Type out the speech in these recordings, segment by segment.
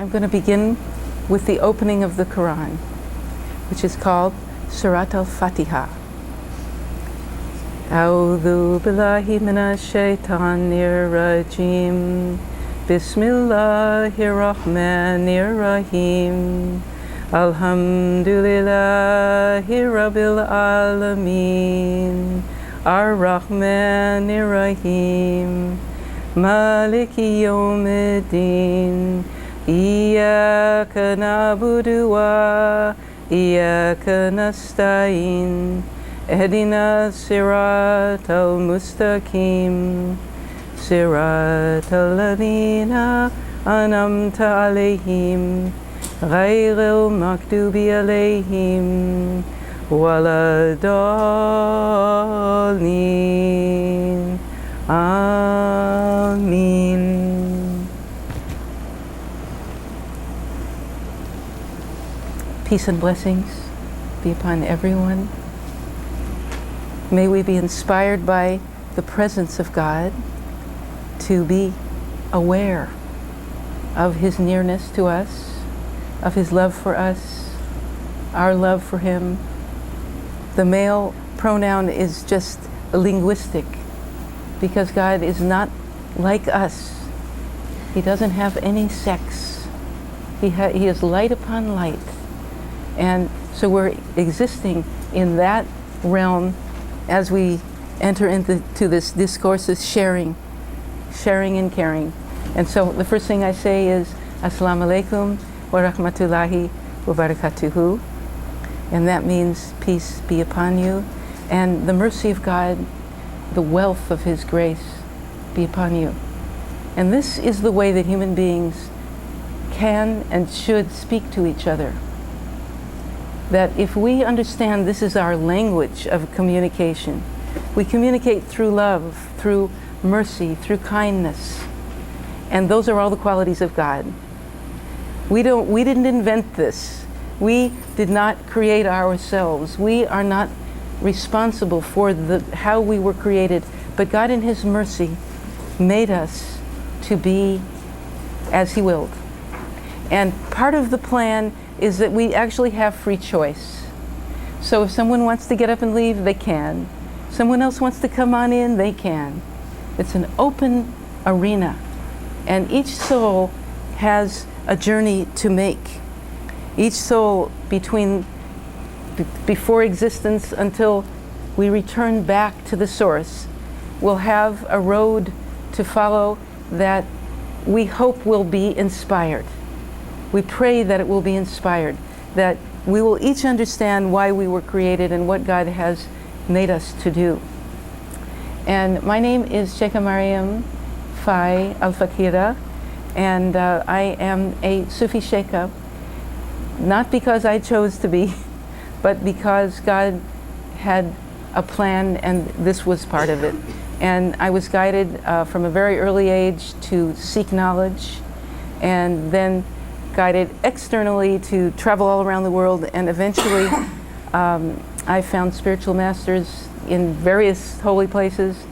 I'm going to begin with the opening of the Quran, which is called Surat al-Fatiha. A'udhu billahi minash shaitanir rajim. Bismillahir rahmanir rahim. Alhamdulillahi rabbil alameen. Ar-Rahmanir Rahim. Maliki yawmiddin. Iyyaka na'budu wa iyyaka nasta'in. Ihdina siratal mustaqim. Siratal ladhina an'amta alayhim. Ghayril maghdubi alayhim wala dallin. Amin. Peace and blessings be upon everyone. May we be inspired by the presence of God to be aware of His nearness to us, of His love for us, our love for Him. The male pronoun is just linguistic because God is not like us. He doesn't have any sex. He is light upon light. And so we're existing in that realm as we enter into this discourse is sharing and caring. And so the first thing I say is Assalamu alaikum wa rahmatullahi wa barakatuhu. And that means peace be upon you, and the mercy of God, the wealth of His grace be upon you. And this is the way that human beings can and should speak to each other. That if we understand this is our language of communication, we communicate through love, through mercy, through kindness. And those are all the qualities of God. We didn't invent this. We did not create ourselves. We are not responsible for how we were created, but God in His mercy made us to be as He willed. And part of the plan is that we actually have free choice. So if someone wants to get up and leave, they can. Someone else wants to come on in, they can. It's an open arena, and each soul has a journey to make. Each soul before existence until we return back to the source will have a road to follow that we hope will be inspired. We pray that it will be inspired, that we will each understand why we were created and what God has made us to do. And my name is Sheikha Maryam Faye al-Fakira, and I am a Sufi Sheikha, not because I chose to be, but because God had a plan and this was part of it. And I was guided from a very early age to seek knowledge, and then guided externally to travel all around the world, and eventually I found spiritual masters in various holy places,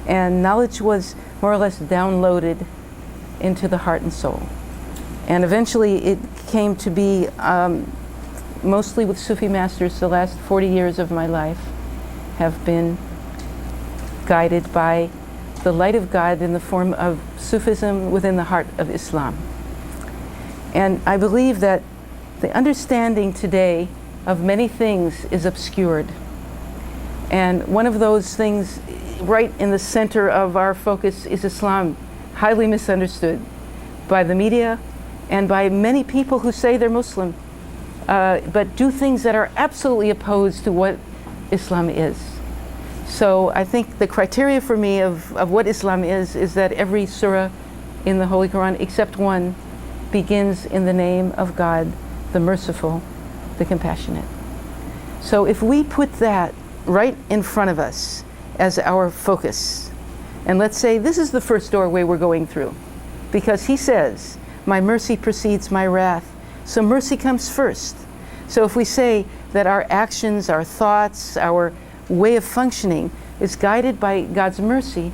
and knowledge was more or less downloaded into the heart and soul. And eventually it came to be mostly with Sufi Masters. The last 40 years of my life have been guided by the light of God in the form of Sufism within the heart of Islam. And I believe that the understanding today of many things is obscured. And one of those things right in the center of our focus is Islam, highly misunderstood by the media and by many people who say they're Muslim, but do things that are absolutely opposed to what Islam is. So I think the criteria for me of what Islam is that every surah in the Holy Quran, except one, begins in the name of God, the merciful, the compassionate. So if we put that right in front of us as our focus, and let's say this is the first doorway we're going through, because He says, my mercy precedes my wrath, so mercy comes first. So if we say that our actions, our thoughts, our way of functioning is guided by God's mercy,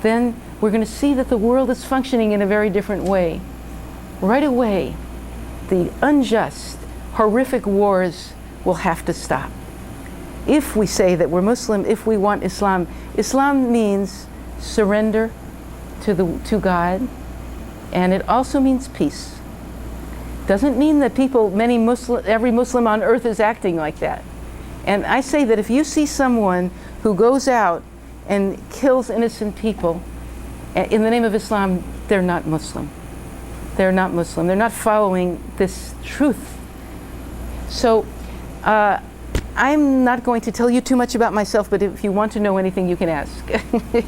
then we're going to see that the world is functioning in a very different way. Right away, the unjust, horrific wars will have to stop. If we say that we're Muslim, if we want Islam, Islam means surrender to God, and it also means peace. Doesn't mean that every Muslim on earth is acting like that. And I say that if you see someone who goes out and kills innocent people in the name of Islam, they're not Muslim. They're not Muslim. They're not following this truth. So I'm not going to tell you too much about myself, but if you want to know anything, you can ask.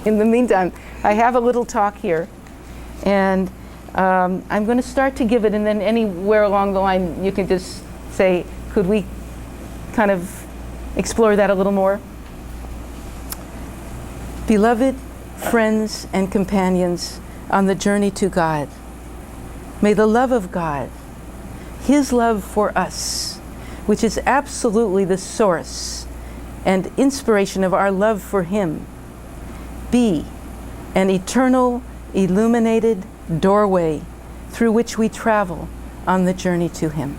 In the meantime, I have a little talk here, and I'm going to start to give it, and then anywhere along the line, you can just say, could we kind of explore that a little more? Beloved friends and companions on the journey to God, may the love of God, His love for us, which is absolutely the source and inspiration of our love for Him, be an eternal, illuminated doorway through which we travel on the journey to Him.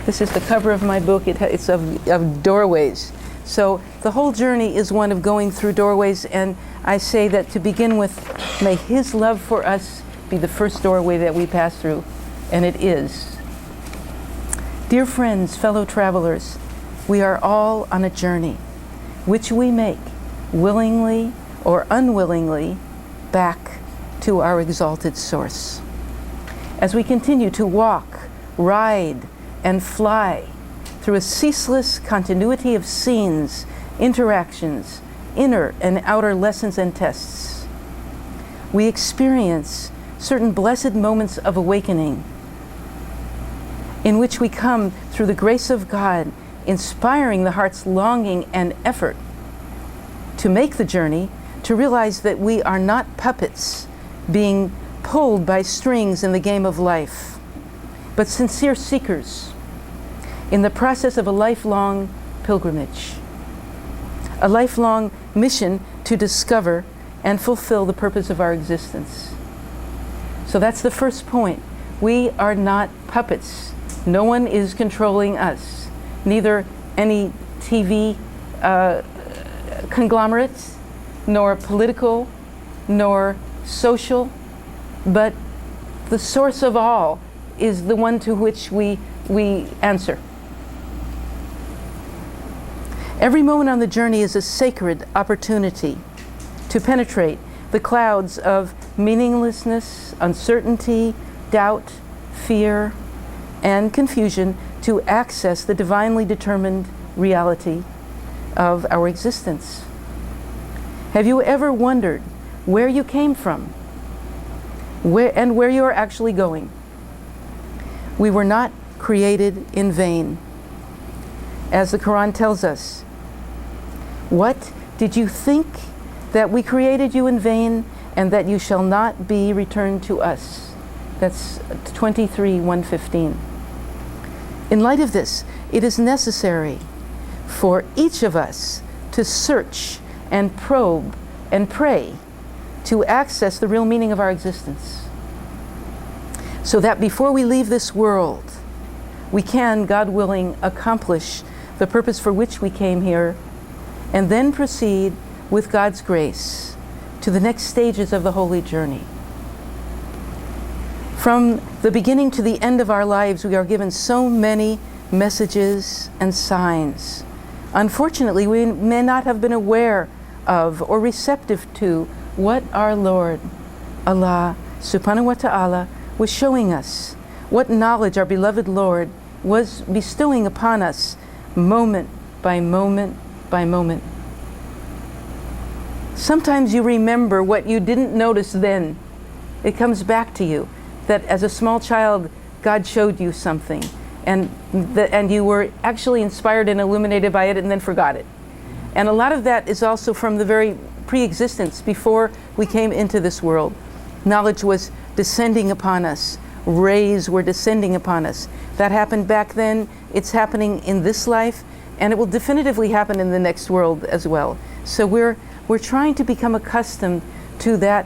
This is the cover of my book. It's of doorways. So the whole journey is one of going through doorways, and I say that to begin with, may His love for us be the first doorway that we pass through, and it is. Dear friends, fellow travelers, we are all on a journey, which we make, willingly or unwillingly, back to our exalted source. As we continue to walk, ride, and fly through a ceaseless continuity of scenes, interactions, inner and outer lessons and tests, we experience certain blessed moments of awakening in which we come through the grace of God, inspiring the heart's longing and effort to make the journey, to realize that we are not puppets being pulled by strings in the game of life, but sincere seekers in the process of a lifelong pilgrimage, a lifelong mission to discover and fulfill the purpose of our existence. So that's the first point. We are not puppets. No one is controlling us, neither any TV conglomerates, nor political, nor social, but the source of all is the one to which we answer. Every moment on the journey is a sacred opportunity to penetrate the clouds of meaninglessness, uncertainty, doubt, fear, and confusion, to access the divinely determined reality of our existence. Have you ever wondered where you came from, where you are actually going? We were not created in vain. As the Quran tells us, what did you think, that we created you in vain, and that you shall not be returned to us? That's 23:115. In light of this, it is necessary for each of us to search and probe and pray to access the real meaning of our existence, so that before we leave this world, we can, God willing, accomplish the purpose for which we came here, and then proceed with God's grace to the next stages of the holy journey. From the beginning to the end of our lives, we are given so many messages and signs. Unfortunately, we may not have been aware of or receptive to what our Lord, Allah subhanahu wa ta'ala, was showing us, what knowledge our beloved Lord was bestowing upon us moment by moment by moment. Sometimes you remember what you didn't notice then. It comes back to you that as a small child, God showed you something, and you were actually inspired and illuminated by it, and then forgot it. And a lot of that is also from the very pre-existence, before we came into this world. Knowledge was descending upon us. Rays were descending upon us. That happened back then. It's happening in this life, and it will definitively happen in the next world as well. So we're trying to become accustomed to that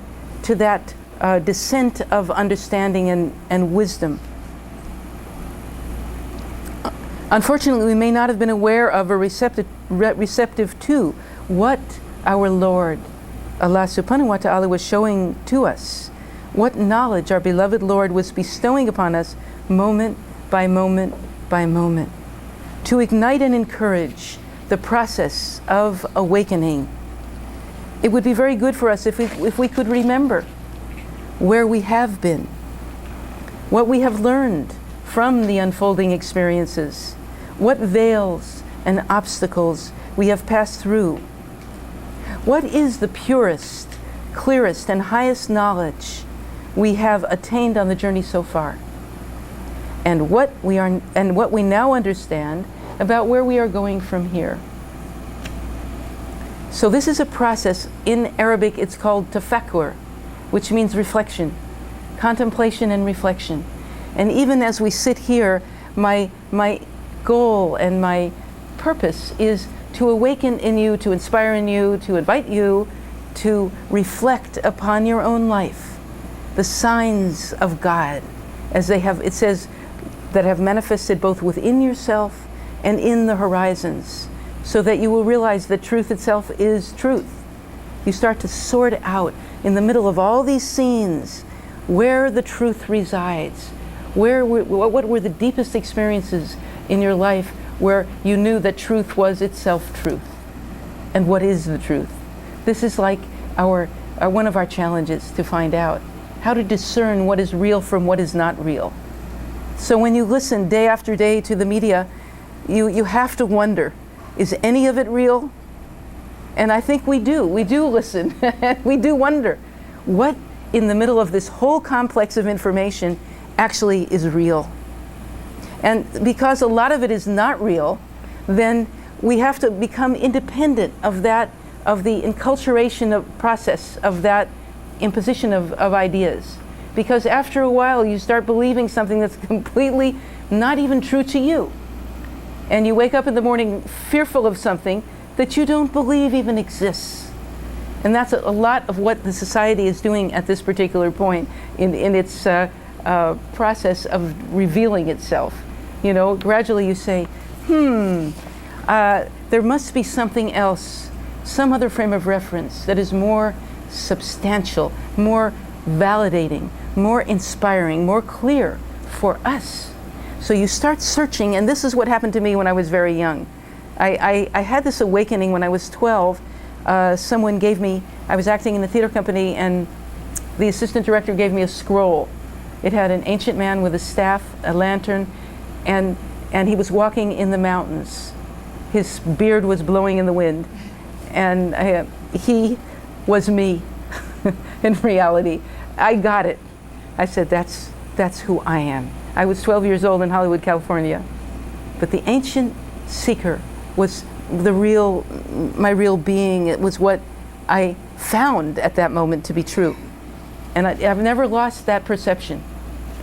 descent of understanding and wisdom. Unfortunately, we may not have been aware of or receptive to what our Lord, Allah subhanahu wa ta'ala, was showing to us, what knowledge our beloved Lord was bestowing upon us moment by moment by moment, to ignite and encourage the process of awakening. It would be very good for us if we could remember where we have been, what we have learned from the unfolding experiences, what veils and obstacles we have passed through. What is the purest, clearest, and highest knowledge we have attained on the journey so far? And what we now understand about where we are going from here. So this is a process. In Arabic it's called tafakkur, which means reflection, contemplation and reflection. And even as we sit here, my goal and my purpose is to awaken in you, to inspire in you, to invite you to reflect upon your own life, the signs of God, as they have, it says, that have manifested both within yourself and in the horizons, so that you will realize that truth itself is truth. You start to sort out in the middle of all these scenes where the truth resides, what were the deepest experiences in your life where you knew that truth was itself truth, and what is the truth. This is like one of our challenges, to find out how to discern what is real from what is not real. So when you listen day after day to the media, you have to wonder, is any of it real? And I think we do listen, we do wonder, what in the middle of this whole complex of information actually is real? And because a lot of it is not real, then we have to become independent of that, of the enculturation of process, of that imposition of ideas. Because after a while you start believing something that's completely not even true to you. And you wake up in the morning fearful of something that you don't believe even exists. And that's a lot of what the society is doing at this particular point in its process of revealing itself. You know, gradually you say, there must be something else, some other frame of reference that is more substantial, more validating, more inspiring, more clear for us. So you start searching, and this is what happened to me when I was very young. I had this awakening when I was 12. Someone gave me, I was acting in the theater company, and the assistant director gave me a scroll. It had an ancient man with a staff, a lantern, and he was walking in the mountains. His beard was blowing in the wind, and he was me in reality. I got it. I said, that's who I am. I was 12 years old in Hollywood, California. But the ancient seeker was my real being. It was what I found at that moment to be true. And I've never lost that perception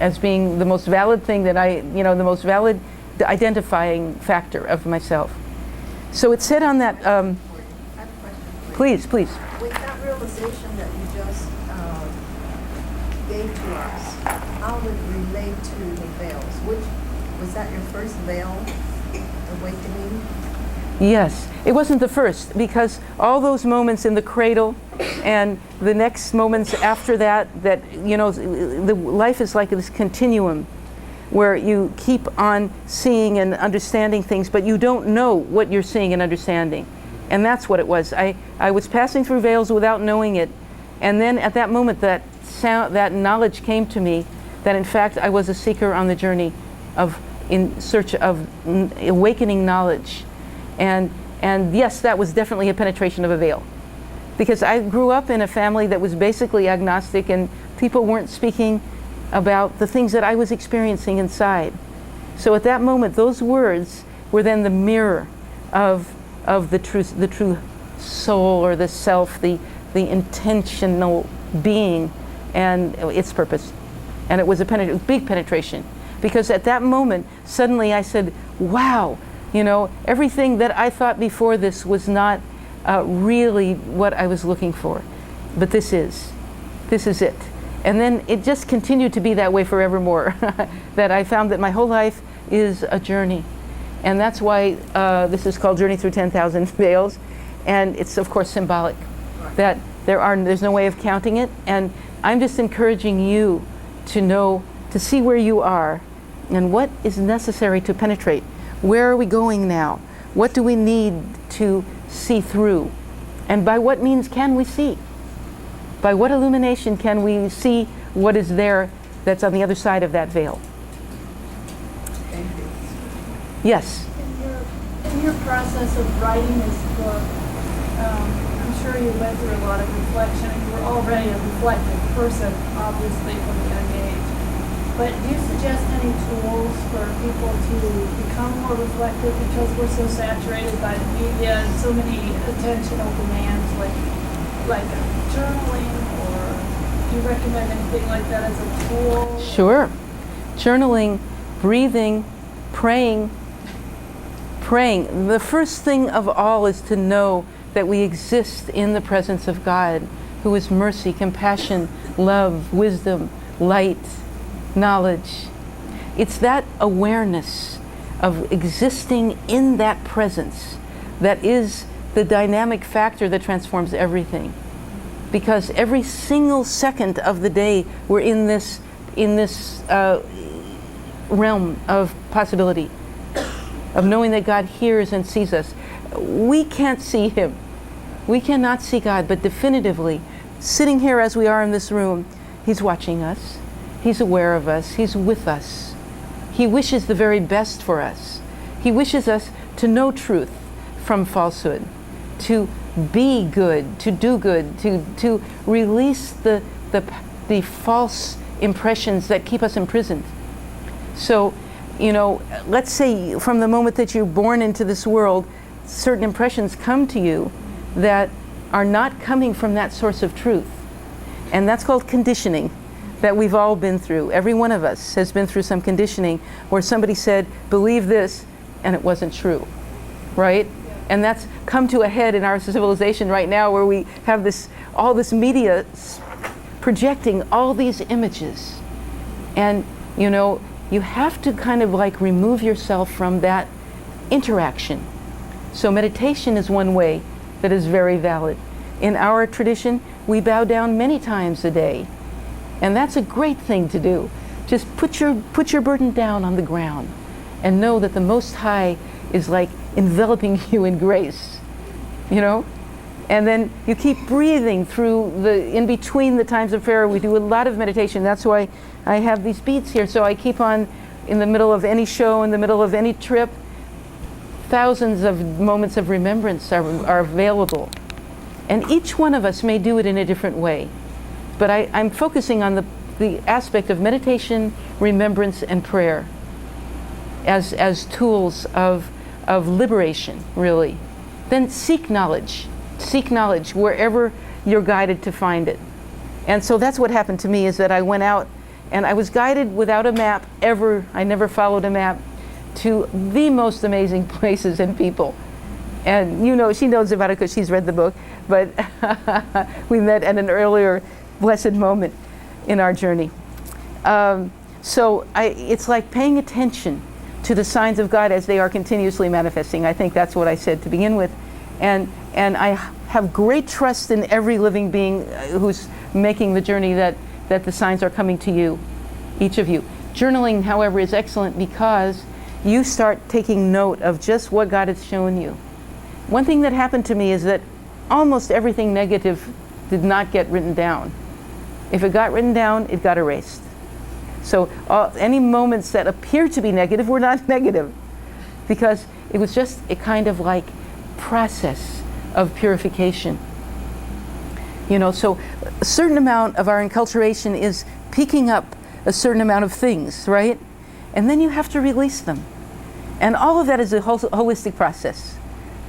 as being the most valid thing that the most valid identifying factor of myself. So it said on that, I have a question. Please. With that realization that you just gave to us, how would it relate to the veils? Was that your first veil awakening? Yes, it wasn't the first, because all those moments in the cradle and the next moments after that, the life is like this continuum where you keep on seeing and understanding things, but you don't know what you're seeing and understanding. And that's what it was. I was passing through veils without knowing it. And then at that moment, that knowledge came to me that in fact I was a seeker on the journey in search of awakening knowledge. And yes, that was definitely a penetration of a veil. Because I grew up in a family that was basically agnostic, and people weren't speaking about the things that I was experiencing inside. So at that moment, those words were then the mirror of the true soul, or the self, the intentional being and its purpose. And it was a big penetration. Because at that moment, suddenly I said, wow, everything that I thought before this was not really what I was looking for. But this is it. And then it just continued to be that way forevermore. That I found that my whole life is a journey. And that's why this is called Journey Through 10,000 Veils. And it's, of course, symbolic. That there's no way of counting it. And I'm just encouraging you to know, to see where you are and what is necessary to penetrate. Where are we going now? What do we need to see through? And by what means can we see? By what illumination can we see what is there that's on the other side of that veil? Thank you. Yes? In your process of writing this book, I'm sure you went through a lot of reflection, and you were already a reflective person, obviously, from a young age. But do you suggest any tools for people to become more reflective, because we're so saturated by the media and so many attentional demands, like journaling, or do you recommend anything like that as a tool? Sure. Journaling, breathing, praying. The first thing of all is to know that we exist in the presence of God, who is mercy, compassion, love, wisdom, light, knowledge. It's that awareness of existing in that presence that is the dynamic factor that transforms everything. Because every single second of the day we're in this realm of possibility, of knowing that God hears and sees us. We can't see Him. We cannot see God, but definitively, sitting here as we are in this room, He's watching us. He's aware of us. He's with us. He wishes the very best for us. He wishes us to know truth from falsehood, to be good, to do good, to release the false impressions that keep us imprisoned. So, let's say from the moment that you're born into this world, certain impressions come to you that are not coming from that source of truth. And that's called conditioning, that we've all been through. Every one of us has been through some conditioning where somebody said, believe this, and it wasn't true, right? And that's come to a head in our civilization right now, where we have all this media projecting all these images. And, you have to kind of like remove yourself from that interaction. So meditation is one way that is very valid. In our tradition, we bow down many times a day. And that's a great thing to do. Just put your burden down on the ground and know that the Most High is like enveloping you in grace, And then you keep breathing through in between the times of prayer. We do a lot of meditation. That's why I have these beats here. So I keep on, in the middle of any show, in the middle of any trip, thousands of moments of remembrance are available. And each one of us may do it in a different way. But I'm focusing on the aspect of meditation, remembrance, and prayer as tools of liberation, really. Then seek knowledge. Seek knowledge wherever you're guided to find it. And so that's what happened to me, is that I went out and I was guided without a map ever. I never followed a map to the most amazing places and people. And she knows about it because she's read the book, but we met at an earlier blessed moment in our journey. So it's like paying attention to the signs of God as they are continuously manifesting. I think that's what I said to begin with. And I have great trust in every living being who's making the journey that the signs are coming to you, each of you. Journaling, however, is excellent because you start taking note of just what God has shown you. One thing that happened to me is that almost everything negative did not get written down. If it got written down, it got erased. So any moments that appear to be negative were not negative, because it was just a kind of like process of purification. So a certain amount of our enculturation is picking up a certain amount of things, right? And then you have to release them. And all of that is a holistic process.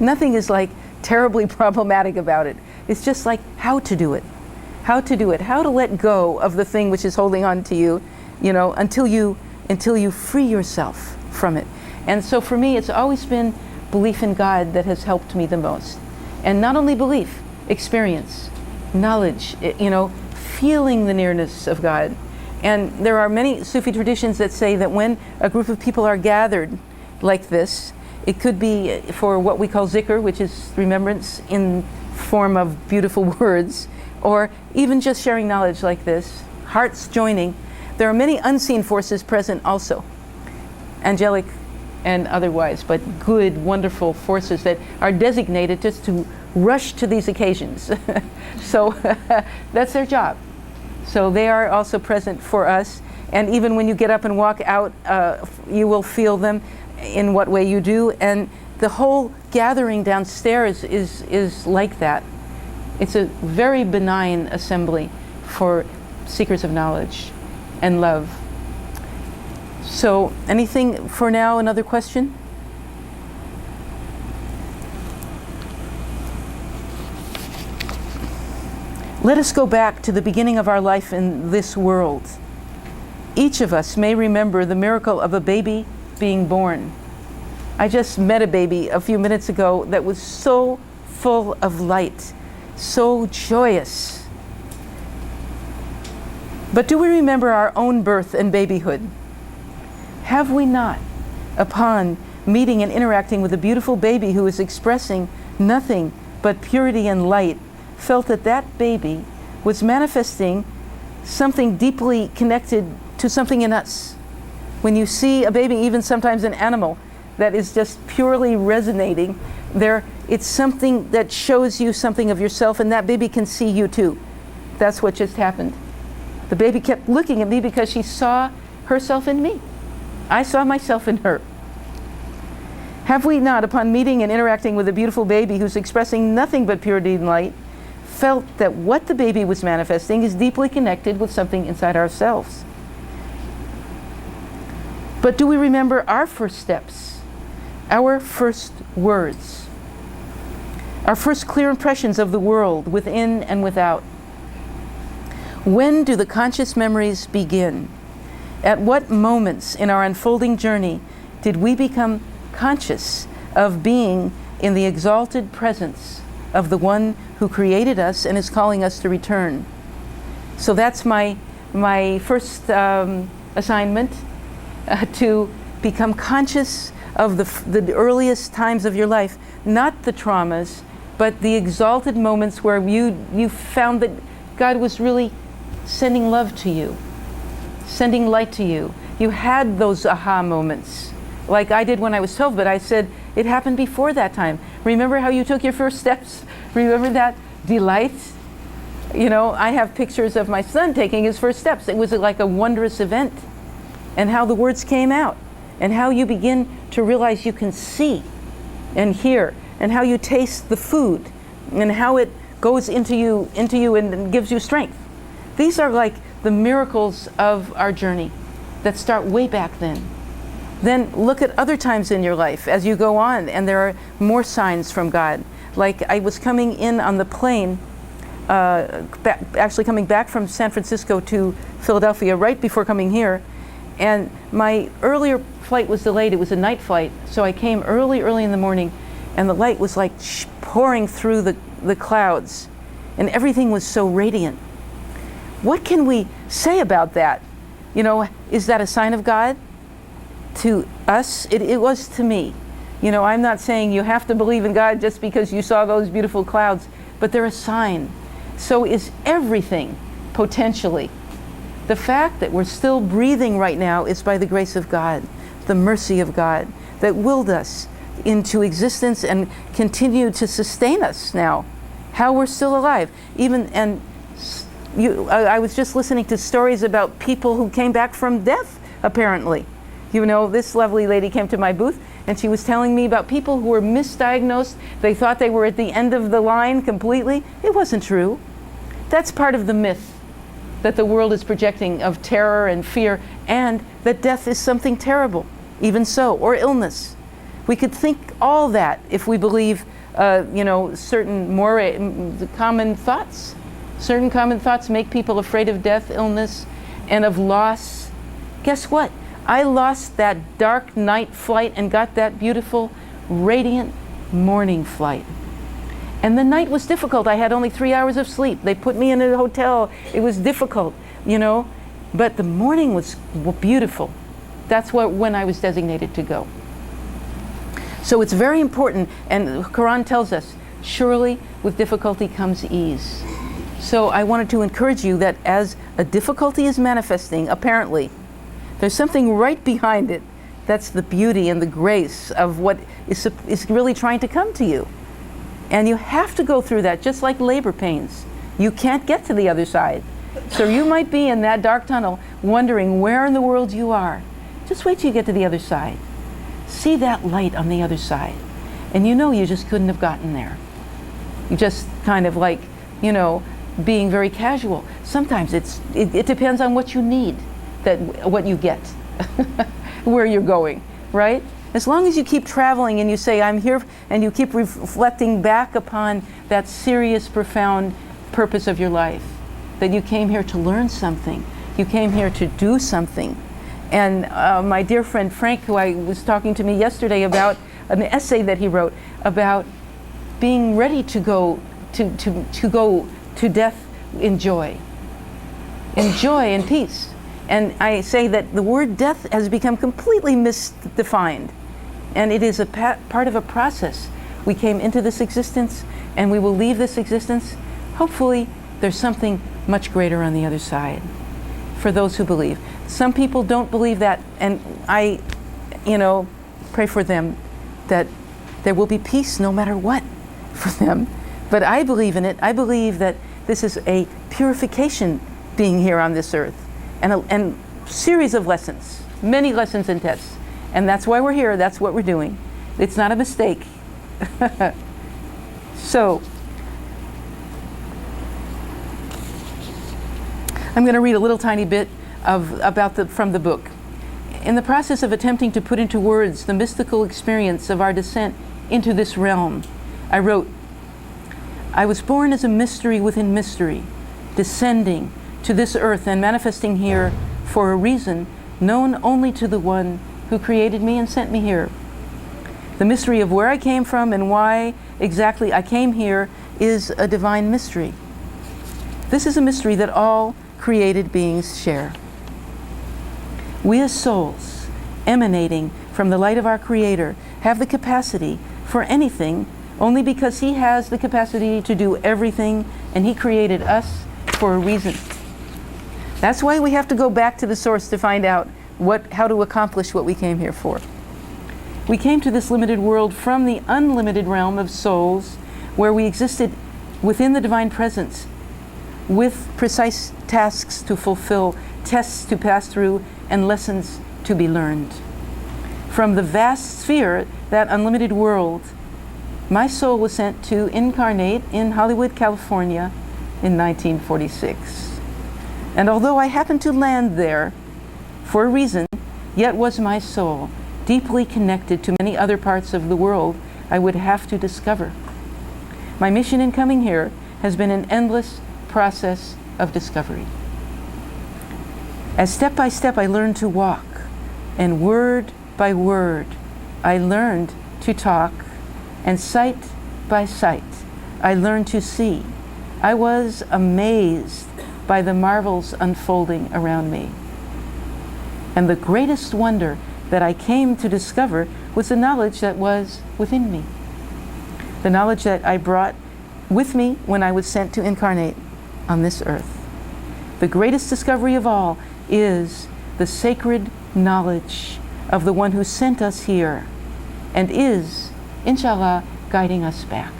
Nothing is like terribly problematic about it. It's just like how to do it. How to let go of the thing which is holding on to you, until you free yourself from it. And so for me, it's always been belief in God that has helped me the most. And not only belief, experience, knowledge, feeling the nearness of God. And there are many Sufi traditions that say that when a group of people are gathered like this, it could be for what we call zikr, which is remembrance in form of beautiful words, or even just sharing knowledge like this, hearts joining. There are many unseen forces present also, angelic and otherwise, but good, wonderful forces that are designated just to rush to these occasions. So that's their job. So they are also present for us. And even when you get up and walk out, you will feel them in what way you do. And the whole gathering downstairs is like that. It's a very benign assembly for seekers of knowledge and love. So anything for now, another question? Let us go back to the beginning of our life in this world. Each of us may remember the miracle of a baby being born. I just met a baby a few minutes ago that was so full of light, so joyous. But do we remember our own birth and babyhood? Have we not, upon meeting and interacting with a beautiful baby who is expressing nothing but purity and light, felt that that baby was manifesting something deeply connected to something in us? When you see a baby, even sometimes an animal, that is just purely resonating, it's something that shows you something of yourself, and that baby can see you too. That's what just happened. The baby kept looking at me because she saw herself in me. I saw myself in her. Have we not, upon meeting and interacting with a beautiful baby who's expressing nothing but purity and light, felt that what the baby was manifesting is deeply connected with something inside ourselves? But do we remember our first steps, our first words, our first clear impressions of the world within and without? When do the conscious memories begin? At what moments in our unfolding journey did we become conscious of being in the exalted presence of the one who created us and is calling us to return? So that's my first assignment, to become conscious of the earliest times of your life, not the traumas, but the exalted moments where you found that God was really sending love to you, sending light to you. You had those aha moments, like I did when I was 12, but I said, it happened before that time. Remember how you took your first steps? Remember that delight? You know, I have pictures of my son taking his first steps. It was like a wondrous event. And how the words came out, and how you begin to realize you can see and hear, and how you taste the food, and how it goes into you and gives you strength. These are like the miracles of our journey that start way back then. Then look at other times in your life as you go on, and there are more signs from God. Like I was coming in on the plane, actually coming back from San Francisco to Philadelphia right before coming here, and my earlier flight was delayed. It was a night flight, so I came early in the morning, and the light was like pouring through the clouds, and everything was so radiant. What can we say about that? You know, is that a sign of God? To us, it was to me. You know, I'm not saying you have to believe in God just because you saw those beautiful clouds, but they're a sign. So is everything, potentially. The fact that we're still breathing right now is by the grace of God, the mercy of God that willed us into existence and continue to sustain us now. How we're still alive. I was just listening to stories about people who came back from death, apparently. You know, this lovely lady came to my booth and she was telling me about people who were misdiagnosed. They thought they were at the end of the line completely. It wasn't true. That's part of the myth that the world is projecting of terror and fear, and that death is something terrible, even so, or illness. We could think all that if we believe, certain more common thoughts. Certain common thoughts make people afraid of death, illness, and of loss. Guess what? I lost that dark night flight and got that beautiful, radiant morning flight. And the night was difficult. I had only 3 hours of sleep. They put me in a hotel. It was difficult, you know. But the morning was beautiful. That's when I was designated to go. So it's very important, and the Quran tells us, surely with difficulty comes ease. So I wanted to encourage you that as a difficulty is manifesting, apparently, there's something right behind it. That's the beauty and the grace of what is really trying to come to you. And you have to go through that, just like labor pains. You can't get to the other side. So you might be in that dark tunnel wondering where in the world you are. Just wait till you get to the other side. See that light on the other side. And you know you just couldn't have gotten there. You just kind of like, you know, being very casual. Sometimes it depends on what you need, what you get, where you're going, right? As long as you keep traveling and you say, I'm here, and you keep reflecting back upon that serious, profound purpose of your life, that you came here to learn something, you came here to do something. And my dear friend Frank, who I was talking to me yesterday about an essay that he wrote about being ready to go to death in joy and peace. And I say that the word death has become completely misdefined. And it is a part of a process. We came into this existence and we will leave this existence. Hopefully there's something much greater on the other side for those who believe. Some people don't believe that, and I, you know, pray for them that there will be peace no matter what for them. But I believe in it. I believe that this is a purification being here on this earth, and a series of lessons, many lessons and tests. And that's why we're here. That's what we're doing. It's not a mistake. So, I'm going to read a little tiny bit from the book. In the process of attempting to put into words the mystical experience of our descent into this realm, I wrote, I was born as a mystery within mystery, descending to this earth and manifesting here for a reason known only to the one who created me and sent me here. The mystery of where I came from and why exactly I came here is a divine mystery. This is a mystery that all created beings share. We as souls, emanating from the light of our Creator, have the capacity for anything only because He has the capacity to do everything, and He created us for a reason. That's why we have to go back to the source to find out how to accomplish what we came here for. We came to this limited world from the unlimited realm of souls, where we existed within the divine presence, with precise tasks to fulfill, tests to pass through, and lessons to be learned. From the vast sphere, that unlimited world, my soul was sent to incarnate in Hollywood, California in 1946. And although I happened to land there for a reason, yet was my soul deeply connected to many other parts of the world I would have to discover. My mission in coming here has been an endless process of discovery. As step by step I learned to walk, and word by word I learned to talk, and sight by sight I learned to see. I was amazed by the marvels unfolding around me. And the greatest wonder that I came to discover was the knowledge that was within me. The knowledge that I brought with me when I was sent to incarnate on this earth. The greatest discovery of all is the sacred knowledge of the one who sent us here and is, inshallah, guiding us back,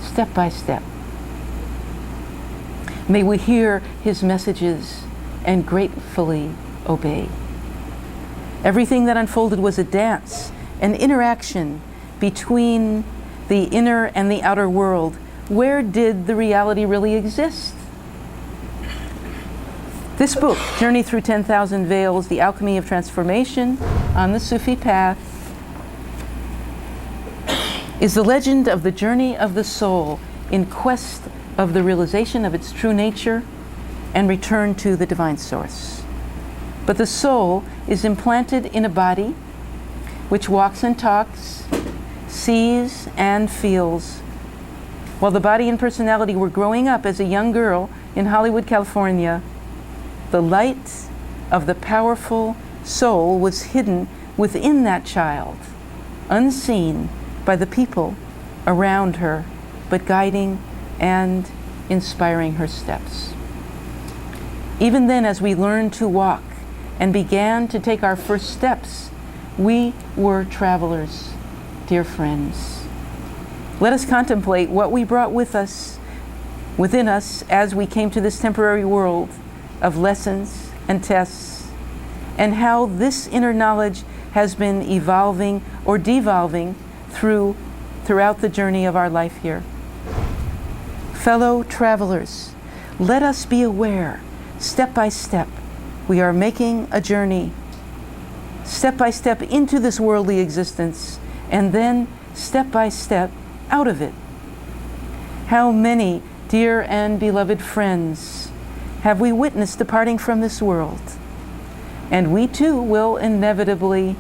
step by step. May we hear His messages and gratefully obey. Everything that unfolded was a dance, an interaction between the inner and the outer world. Where did the reality really exist? This book, Journey Through 10,000 Veils, The Alchemy of Transformation on the Sufi Path, is the legend of the journey of the soul in quest of the realization of its true nature and return to the divine source. But the soul is implanted in a body which walks and talks, sees and feels While the body and personality were growing up as a young girl in Hollywood, California, the light of the powerful soul was hidden within that child, unseen by the people around her, but guiding and inspiring her steps. Even then, as we learned to walk and began to take our first steps, we were travelers, dear friends. Let us contemplate what we brought with us, within us, as we came to this temporary world of lessons and tests, and how this inner knowledge has been evolving or devolving throughout the journey of our life here. Fellow travelers, let us be aware, step by step, we are making a journey, step by step into this worldly existence, and then step by step out of it. How many dear and beloved friends have we witnessed departing from this world? And we too will inevitably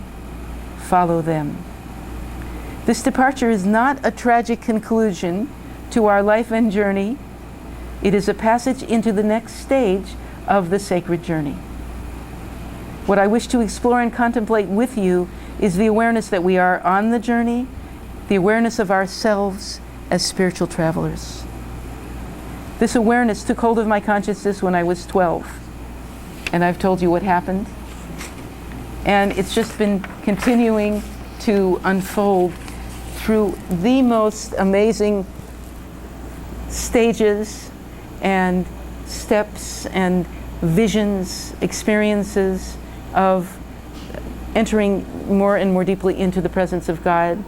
follow them. This departure is not a tragic conclusion to our life and journey. It is a passage into the next stage of the sacred journey. What I wish to explore and contemplate with you is the awareness that we are on the journey, the awareness of ourselves as spiritual travelers. This awareness took hold of my consciousness when I was 12. And I've told you what happened. And it's just been continuing to unfold through the most amazing stages and steps and visions, experiences of entering more and more deeply into the presence of God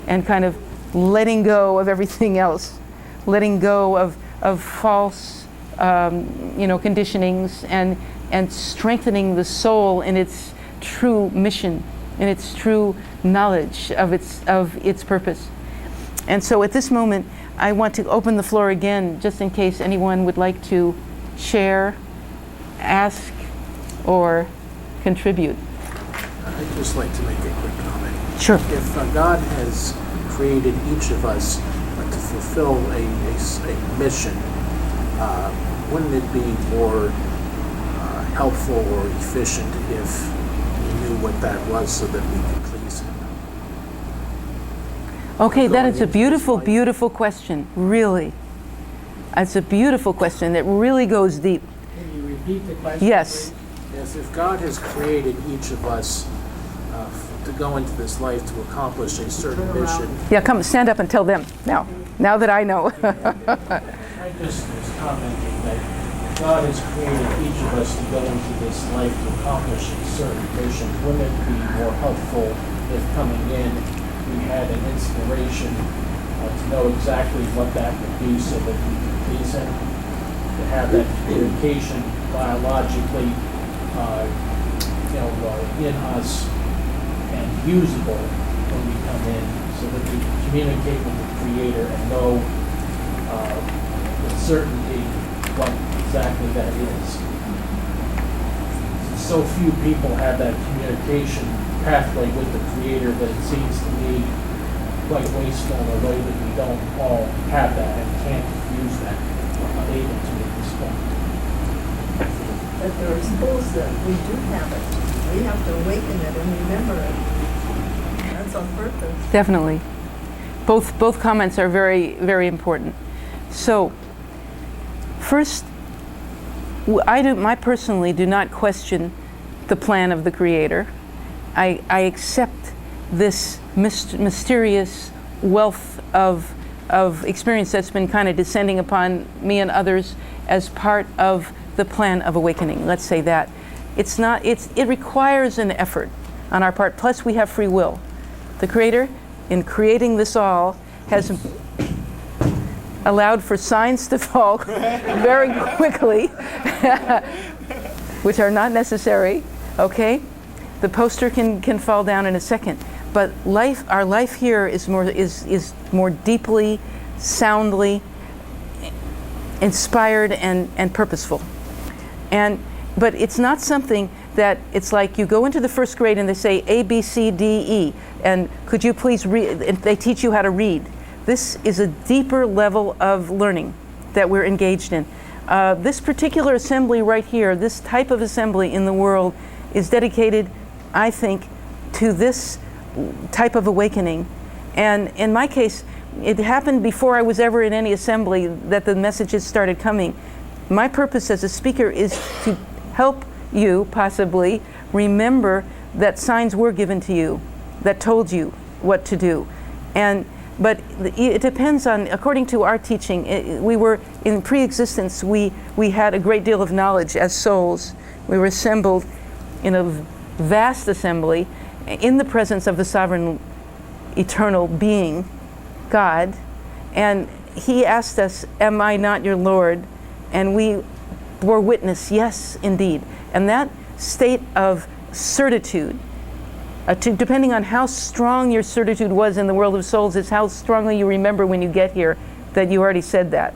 and kind of letting go of everything else, letting go of false conditionings and strengthening the soul in its true mission, in its true knowledge of its purpose. And so at this moment, I want to open the floor again, just in case anyone would like to share, ask, or contribute. I'd just like to make a quick comment. Sure. If God has created each of us to fulfill a mission, wouldn't it be more helpful or efficient if we knew what that was so that we could please Him? Okay, that is a Going into beautiful, this life. beautiful question, really. It's a beautiful question that really goes deep. Can you repeat the question? Yes. please? Yes, if God has created each of us to go into this life to accomplish a certain mission. Yeah, come stand up and tell them now that I know. I just was commenting that God has created each of us to go into this life to accomplish a certain mission. Wouldn't it be more helpful if coming in we had an inspiration to know exactly what that would be so that we could please Him? To have that communication biologically in us and usable when we come in so that we can communicate with the Creator and know with certainty what exactly that is. So few people have that communication pathway with the Creator that it seems to me quite wasteful in a way that we don't all have that and can't use that. We're not able to at this point. But there are schools that we do have it. We have to awaken it and remember it. That's on purpose. Definitely. Both comments are very, very important. So, first, I personally do not question the plan of the Creator. I accept this mysterious wealth of experience that's been kind of descending upon me and others as part of the plan of awakening. Let's say that. It requires an effort on our part, plus we have free will. The Creator, in creating this all, has allowed for signs to fall very quickly, which are not necessary, okay? The poster can fall down in a second. But our life here is more deeply, soundly inspired and purposeful. But it's not something that it's like you go into the first grade and they say A, B, C, D, E, and could you please read, and they teach you how to read. This is a deeper level of learning that we're engaged in. This particular assembly right here, this type of assembly in the world, is dedicated, I think, to this type of awakening. And in my case, it happened before I was ever in any assembly that the messages started coming. My purpose as a speaker is to help you, possibly, remember that signs were given to you that told you what to do. But it depends on, according to our teaching, we were in pre-existence, we had a great deal of knowledge as souls. We were assembled in a vast assembly in the presence of the sovereign eternal being, God, and he asked us, am I not your Lord? And we bore witness, yes, indeed. And that state of certitude, depending on how strong your certitude was in the world of souls, is how strongly you remember when you get here that you already said that.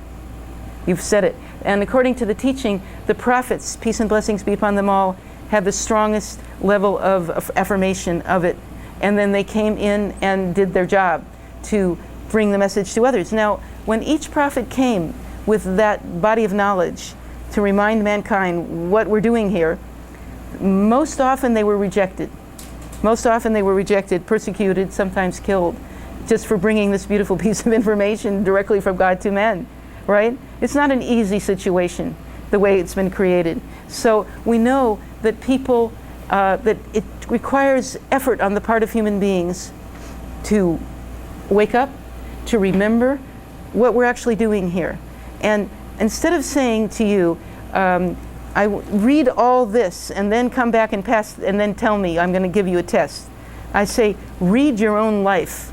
You've said it. And according to the teaching, the prophets, peace and blessings be upon them all, have the strongest level of affirmation of it. And then they came in and did their job to bring the message to others. Now, when each prophet came with that body of knowledge to remind mankind what we're doing here, most often they were rejected. Most often they were rejected, persecuted, sometimes killed, just for bringing this beautiful piece of information directly from God to men, right? It's not an easy situation, the way it's been created. So we know that people, that it requires effort on the part of human beings to wake up, to remember what we're actually doing here. And instead of saying to you, I read all this and then come back and pass and then tell me I'm going to give you a test, I say, read your own life.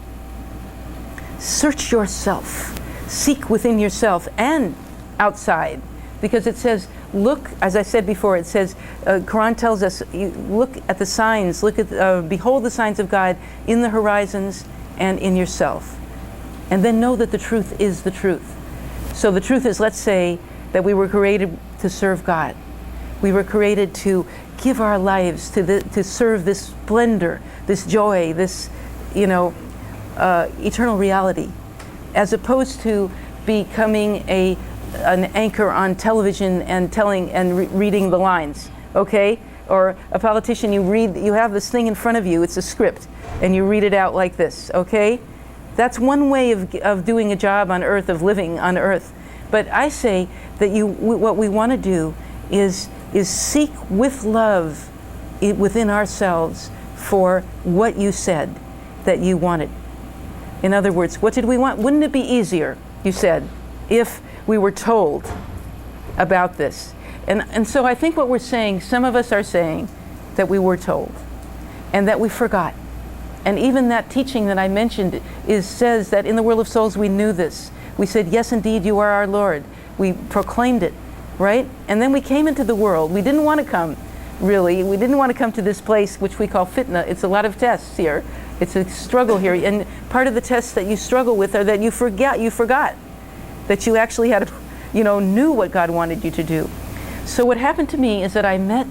Search yourself. Seek within yourself and outside. Because it says, look, as I said before, it says, Quran tells us, you look at the signs, behold the signs of God in the horizons and in yourself. And then know that the truth is the truth. So the truth is, let's say that we were created to serve God. We were created to give our lives to serve this splendor, this joy, this, eternal reality, as opposed to becoming an anchor on television and telling and reading the lines, okay? Or a politician, you have this thing in front of you, it's a script, and you read it out like this, okay? That's one way of doing a job on earth, of living on earth. But I say that what we want to do is seek with love within ourselves for what you said that you wanted. In other words, what did we want? Wouldn't it be easier, you said, if we were told about this? And so I think what we're saying, some of us are saying that we were told and that we forgot. And even that teaching that I mentioned says that in the world of souls we knew this. We said, yes, indeed, you are our Lord. We proclaimed it, right? And then we came into the world. We didn't want to come, really. We didn't want to come to this place, which we call fitna. It's a lot of tests here. It's a struggle here. And part of the tests that you struggle with are that you forgot that you actually had, knew what God wanted you to do. So what happened to me is that I met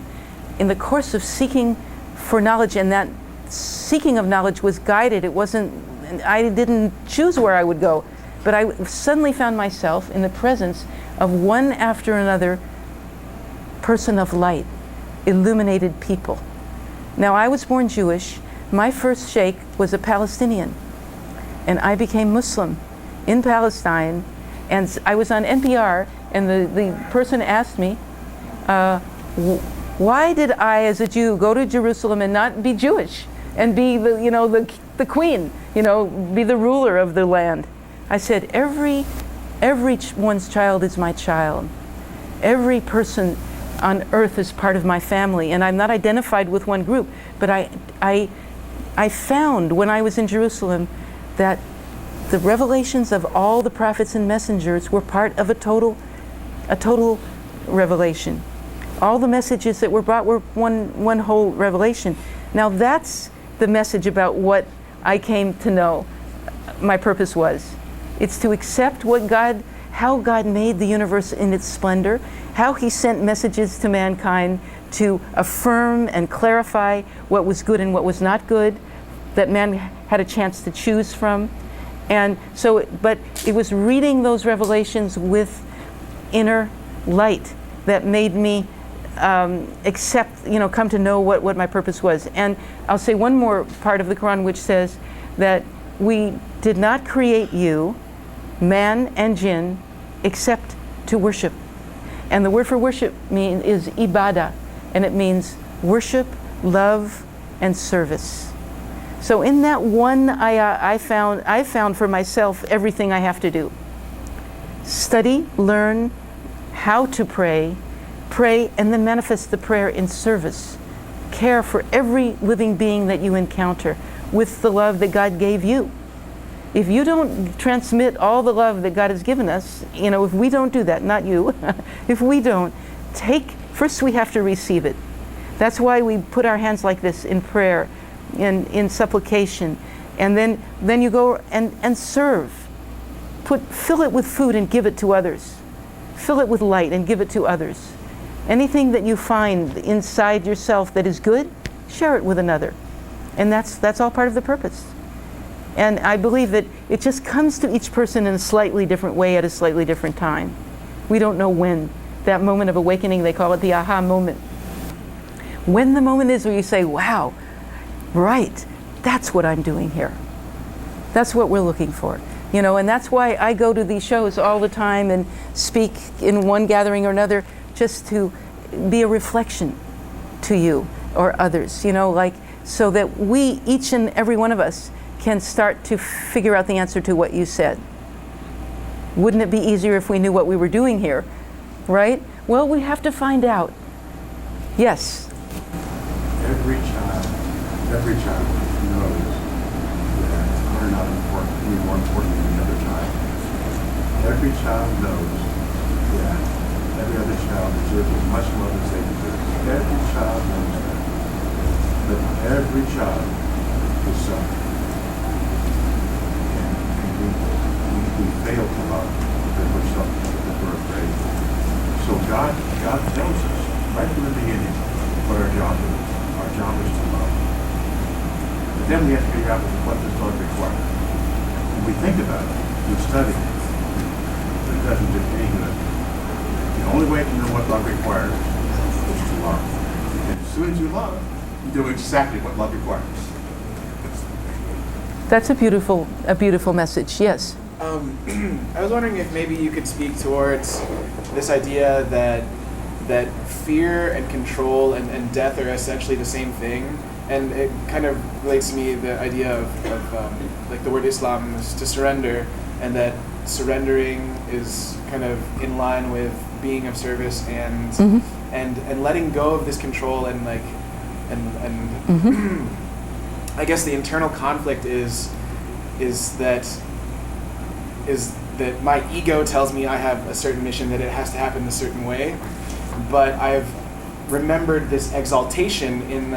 in the course of seeking for knowledge, and that seeking of knowledge was guided. I didn't choose where I would go, but I suddenly found myself in the presence of one after another person of light, illuminated people. Now, I was born Jewish. My first sheikh was a Palestinian, and I became Muslim in Palestine, and I was on NPR, and the person asked me, why did I, as a Jew, go to Jerusalem and not be Jewish and be the queen, be the ruler of the land? I said, every one's child is my child. Every person on earth is part of my family, and I'm not identified with one group. But I found when I was in Jerusalem that the revelations of all the prophets and messengers were part of a total revelation. All the messages that were brought were one whole revelation. Now that's the message about what I came to know my purpose was. It's to accept how God made the universe in its splendor, how he sent messages to mankind to affirm and clarify what was good and what was not good, that man had a chance to choose from, And so, but it was reading those revelations with inner light that made me accept, come to know what my purpose was. And I'll say one more part of the Quran which says that we did not create you, man and jinn, except to worship. And the word for worship is ibadah, and it means worship, love, and service. So in that one ayah, I found for myself everything I have to do. Study, learn how to pray, and then manifest the prayer in service. Care for every living being that you encounter with the love that God gave you. If you don't transmit all the love that God has given us, if we don't do that, not you, if we don't, first we have to receive it. That's why we put our hands like this in prayer, in supplication, and then you go and serve. Fill it with food and give it to others. Fill it with light and give it to others. Anything that you find inside yourself that is good, share it with another. And that's all part of the purpose. And I believe that it just comes to each person in a slightly different way at a slightly different time. We don't know when. That moment of awakening, they call it the aha moment. When the moment is where you say, wow, right, that's what I'm doing here. That's what we're looking for. And that's why I go to these shows all the time and speak in one gathering or another, just to be a reflection to you or others, so that we, each and every one of us, can start to figure out the answer to what you said. Wouldn't it be easier if we knew what we were doing here, right? Well, we have to find out. Yes? Every child knows that they're not important, any more important than the other child. Every child knows that every other child deserves as much love as they deserve. Every child knows that. But every child is suffering. And we fail to love because we're selfish, because we're afraid. So God tells us right from the beginning what our job is. Our job is to love. But then we have to figure out what does love require. When we think about it, we study it, but it doesn't do any good. The only way to know what love requires is to love. And as soon as you love, you do exactly what love requires. That's a beautiful message, yes. I was wondering if maybe you could speak towards this idea that fear and control and death are essentially the same thing, and it kind of relates to me the idea of like the word Islam is to surrender, and that surrendering is kind of in line with being of service and and letting go of this control and I guess the internal conflict is that my ego tells me I have a certain mission, that it has to happen a certain way, but I've remembered this exaltation in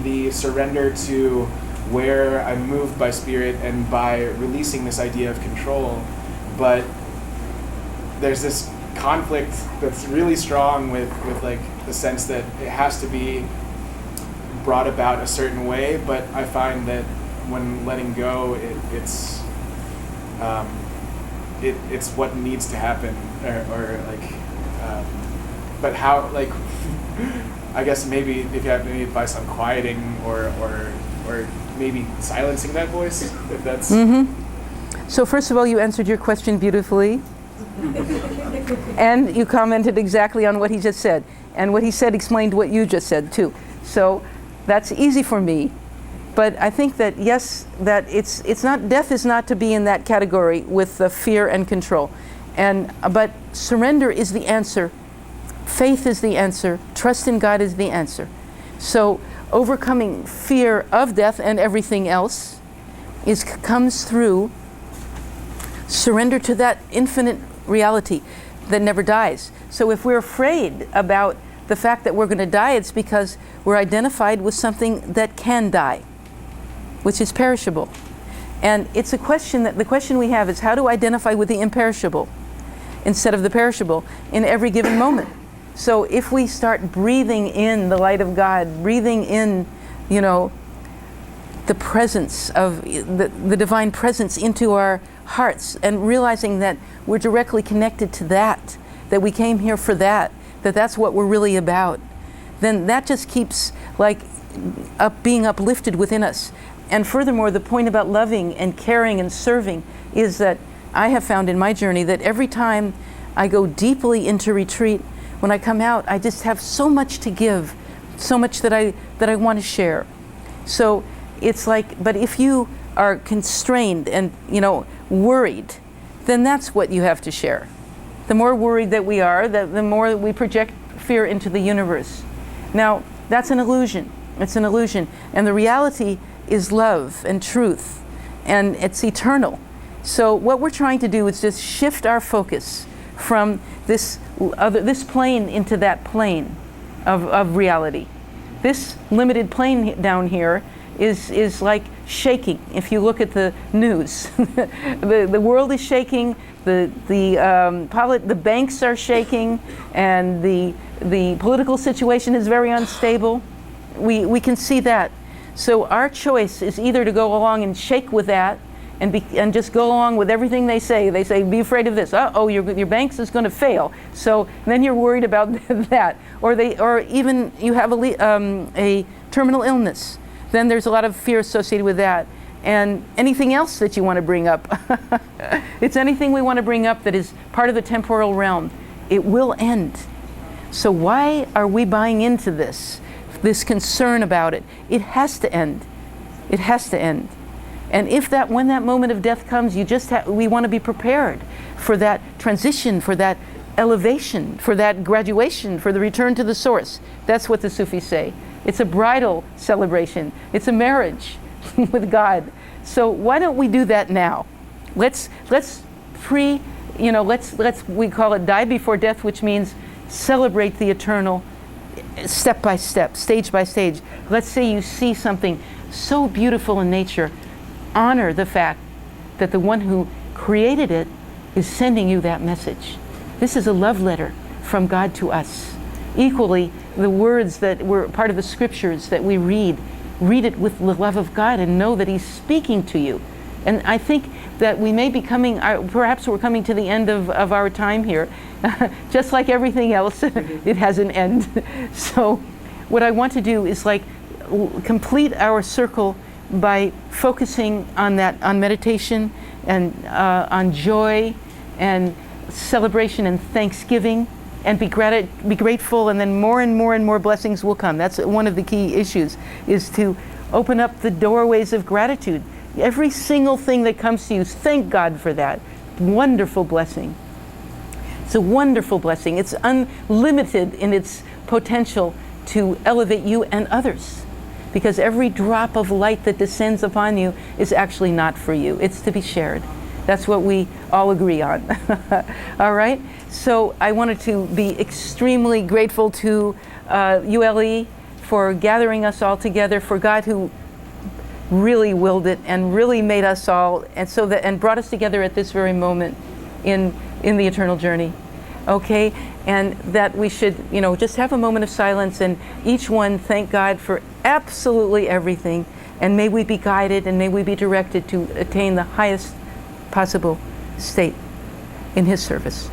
the surrender to where I'm moved by spirit and by releasing this idea of control. But there's this conflict that's really strong with like the sense that it has to be brought about a certain way, but I find that when letting go, it's what needs to happen, or but how, like, I guess maybe if you have any advice on quieting or maybe silencing that voice, if that's. So first of all, you answered your question beautifully. And you commented exactly on what he just said. And what he said explained what you just said too. So that's easy for me. But I think that, yes, that it's not, death is not to be in that category with the fear and control. But surrender is the answer. Faith is the answer. Trust in God is the answer. So overcoming fear of death and everything else comes through surrender to that infinite reality that never dies. So if we're afraid about the fact that we're going to die, it's because we're identified with something that can die, which is perishable. And it's a question the question we have is how to identify with the imperishable instead of the perishable in every given moment. So if we start breathing in the light of God, breathing in, the presence of the divine presence into our hearts, and realizing that we're directly connected to that we came here for that's what we're really about, then that just keeps like being uplifted within us. And furthermore, the point about loving and caring and serving is that I have found in my journey that every time I go deeply into retreat, when I come out, I just have so much to give, so much that I want to share. So it's like, but if you are constrained and, worried, then that's what you have to share. The more worried that we are, the more we project fear into the universe. Now, that's an illusion. It's an illusion. And the reality is love and truth, and it's eternal. So what we're trying to do is just shift our focus from this plane into that plane of reality. This limited plane down here is like shaking. If you look at the news, the world is shaking. The banks are shaking, and the political situation is very unstable. We can see that. So our choice is either to go along and shake with that, and just go along with everything they say. They say, be afraid of this. Your banks is going to fail. So then you're worried about that. Or even you have a terminal illness. Then there's a lot of fear associated with that. And anything else that you want to bring up. It's anything we want to bring up that is part of the temporal realm. It will end. So why are we buying into this concern about it? It has to end. It has to end. And when that moment of death comes, we want to be prepared for that transition, for that elevation, for that graduation, for the return to the source. That's what the Sufis say. It's a bridal celebration. It's a marriage with God. So why don't we do that now? Let's we call it die before death, which means celebrate the eternal step by step, stage by stage. Let's say you see something so beautiful in nature. Honor the fact that the one who created it is sending you that message. This is a love letter from God to us. Equally, the words that were part of the scriptures that we read it with the love of God and know that He's speaking to you. And I think that we may be perhaps we're coming to the end of our time here. Just like everything else, it has an end. So what I want to do is complete our circle by focusing on meditation and on joy and celebration and thanksgiving, and be grateful, and then more and more and more blessings will come. That's one of the key issues, is to open up the doorways of gratitude. Every single thing that comes to you, thank God for that. Wonderful blessing. It's a wonderful blessing. It's unlimited in its potential to elevate you and others, because every drop of light that descends upon you is actually not for you. It's to be shared. That's what we all agree on. All right? So I wanted to be extremely grateful to ULE for gathering us all together, for God who really willed it and really made us all, and brought us together at this very moment in the eternal journey. Okay? And that we should, just have a moment of silence and each one thank God for absolutely everything. And may we be guided and may we be directed to attain the highest possible state in His service.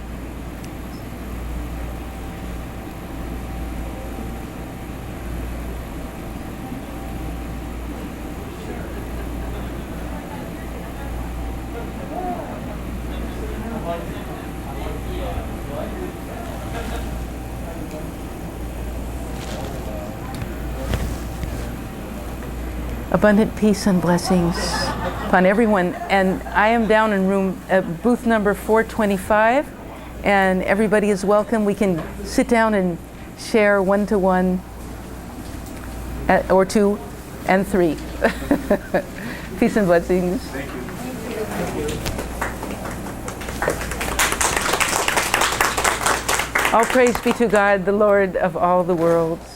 Abundant peace and blessings upon everyone. And I am down in booth number 425, and everybody is welcome. We can sit down and share one-to-one, or 2 and 3. Peace and blessings. Thank you. All praise be to God, the Lord of all the worlds.